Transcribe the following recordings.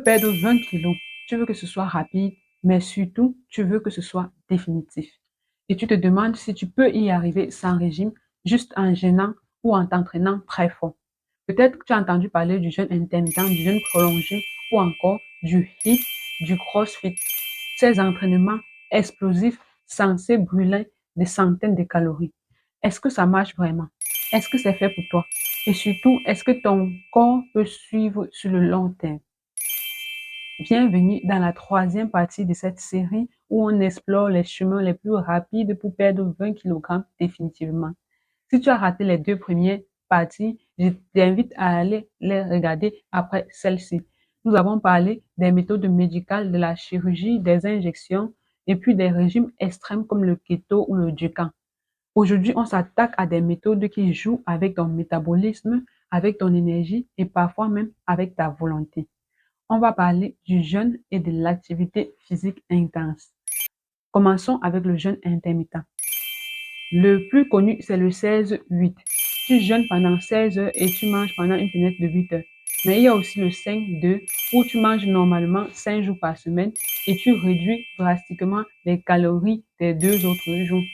perdre 20 kilos, tu veux que ce soit rapide, mais surtout, tu veux que ce soit définitif. Et tu te demandes si tu peux y arriver sans régime, juste en jeûnant ou en t'entraînant très fort. Peut-être que tu as entendu parler du jeûne intermittent, du jeûne prolongé ou encore du HIIT, du CrossFit. Ces entraînements explosifs censés brûler des centaines de calories. Est-ce que ça marche vraiment? Est-ce que c'est fait pour toi? Et surtout, est-ce que ton corps peut suivre sur le long terme? Bienvenue dans la troisième partie de cette série où on explore les chemins les plus rapides pour perdre 20 kg définitivement. Si tu as raté les deux premières parties, je t'invite à aller les regarder après celle-ci. Nous avons parlé des méthodes médicales, de la chirurgie, des injections et puis des régimes extrêmes comme le keto ou le dukan. Aujourd'hui, on s'attaque à des méthodes qui jouent avec ton métabolisme, avec ton énergie et parfois même avec ta volonté. On va parler du jeûne et de l'activité physique intense. Commençons avec le jeûne intermittent. Le plus connu, c'est le 16-8. Tu jeûnes pendant 16 heures et tu manges pendant une fenêtre de 8 heures. Mais il y a aussi le 5-2 où tu manges normalement 5 jours par semaine et tu réduis drastiquement les calories des 2 autres jours.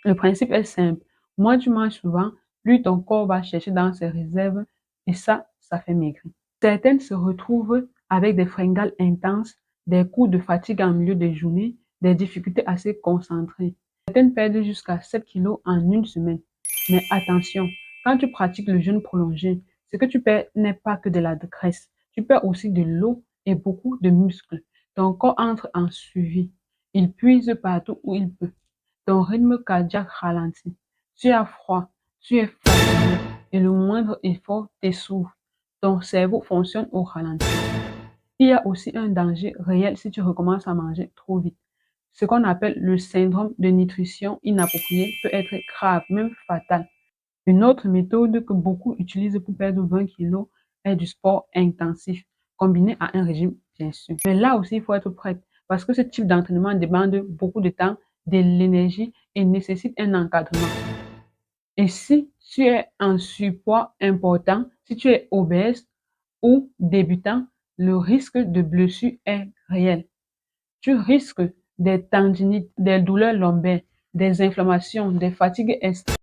Le principe est simple. Moins tu manges souvent, plus ton corps va chercher dans ses réserves et ça fait maigrir. Certaines se retrouvent avec des fringales intenses, des coups de fatigue en milieu de journée, des difficultés à se concentrer. Certaines perdent jusqu'à 7 kilos en une semaine. Mais attention, quand tu pratiques le jeûne prolongé, ce que tu perds n'est pas que de la graisse. Tu perds aussi de l'eau et beaucoup de muscles. Ton corps entre en suivi. Il puise partout où il peut. Ton rythme cardiaque ralentit. Tu as froid, tu es fatigué et le moindre effort t'essouffle. Ton cerveau fonctionne au ralenti. Il y a aussi un danger réel si tu recommences à manger trop vite. Ce qu'on appelle le syndrome de nutrition inappropriée peut être grave, même fatal. Une autre méthode que beaucoup utilisent pour perdre 20 kilos est du sport intensif, combiné à un régime, bien sûr. Mais là aussi, il faut être prêt parce que ce type d'entraînement demande beaucoup de temps, de l'énergie et nécessite un encadrement. Et si tu es en surpoids important, si tu es obèse ou débutant, le risque de blessure est réel. Tu risques des tendinites, des douleurs lombaires, des inflammations, des fatigues extrêmes